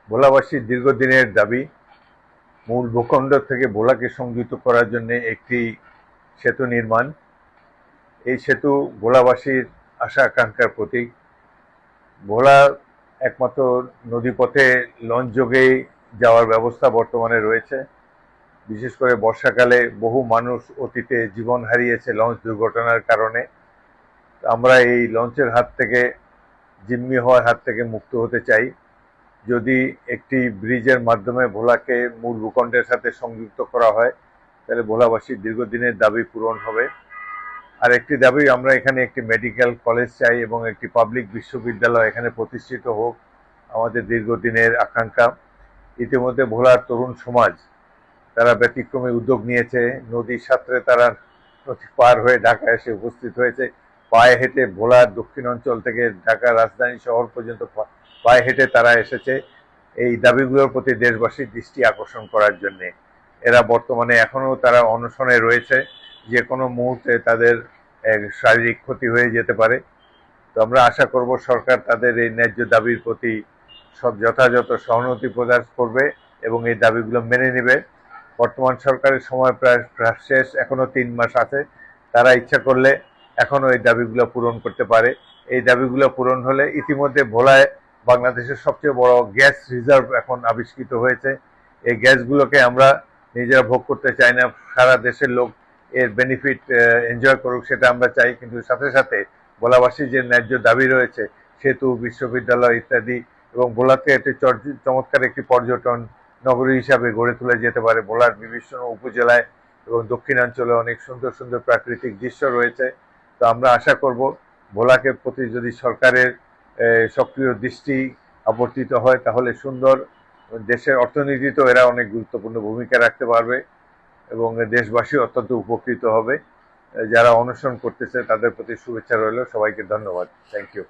ভোলাবাসীর দীর্ঘদিনের দাবি মূল ভূখণ্ড থেকে ভোলাকে সংযুক্ত করার জন্য একটি সেতু নির্মাণ। এই সেতু ভোলাবাসীর আশা আকাঙ্ক্ষার প্রতীক। ভোলা একমাত্র নদীপথে লঞ্চ যোগেই যাওয়ার ব্যবস্থা বর্তমানে রয়েছে। বিশেষ করে বর্ষাকালে বহু মানুষ অতীতে জীবন হারিয়েছে লঞ্চ দুর্ঘটনার কারণে। আমরা এই লঞ্চের হাত থেকে, জিম্মি হওয়ার হাত থেকে মুক্ত হতে চাই। যদি একটি ব্রিজের মাধ্যমে ভোলাকে মূল ভূখণ্ডের সাথে সংযুক্ত করা হয়, তাহলে ভোলাবাসীর দীর্ঘদিনের দাবি পূরণ হবে। আর একটি দাবি, আমরা এখানে একটি মেডিকেল কলেজ চাই এবং একটি পাবলিক বিশ্ববিদ্যালয় এখানে প্রতিষ্ঠিত হোক, আমাদের দীর্ঘদিনের আকাঙ্ক্ষা। ইতিমধ্যে ভোলার তরুণ সমাজ তারা ব্যতিক্রমী উদ্যোগ নিয়েছে। নদীর সাঁতরে তারা নদী পার হয়ে ঢাকা এসে উপস্থিত হয়েছে। পায়ে হেঁটে ভোলার দক্ষিণ অঞ্চল থেকে ঢাকা রাজধানী শহর পর্যন্ত পায়ে হেঁটে তারা এসেছে এই দাবিগুলোর প্রতি দেশবাসীর দৃষ্টি আকর্ষণ করার জন্য। এরা বর্তমানে এখনো তারা অনশনে রয়েছে। যে কোনো মুহূর্তে তাদের শারীরিক ক্ষতি হয়ে যেতে পারে। তো আমরা আশা করব সরকার তাদের এই ন্যায্য দাবির প্রতি সব যথাযথ সহানুভূতি প্রকাশ করবে এবং এই দাবিগুলো মেনে নেবে। বর্তমান সরকারের সময় প্রায় শেষ, এখনো 3 মাস আছে। তারা ইচ্ছা করলে এখনো এই দাবিগুলো পূরণ করতে পারে। এই দাবিগুলো পূরণ হলে, ইতিমধ্যে ভোলায় বাংলাদেশের সবচেয়ে বড় গ্যাস রিজার্ভ এখন আবিষ্কৃত হয়েছে। এই গ্যাসগুলোকে আমরা নিজেরা ভোগ করতে চাই না, সারা দেশের লোক এর বেনিফিট এনজয় করুক, সেটা আমরা চাই। কিন্তু সাথে সাথে ভোলাবাসীর যে ন্যায্য দাবি রয়েছে, সেতু, বিশ্ববিদ্যালয় ইত্যাদি, এবং ভোলাকে একটি চমৎকার একটি পর্যটন নগরী হিসাবে গড়ে তোলা যেতে পারে। ভোলার বিভিন্ন উপজেলায় এবং দক্ষিণাঞ্চলে অনেক সুন্দর সুন্দর প্রাকৃতিক দৃশ্য রয়েছে। তো আমরা আশা করব ভোলাকে প্রতি যদি সরকারের সক্রিয় দৃষ্টি আবর্তিত হয়, তাহলে সুন্দর দেশের অর্থনীতিতেও এরা অনেক গুরুত্বপূর্ণ ভূমিকা রাখতে পারবে এবং দেশবাসী অত্যন্ত উপকৃত হবে। যারা অনশন করতেছে তাদের প্রতি শুভেচ্ছা রইল। সবাইকে ধন্যবাদ। Thank you.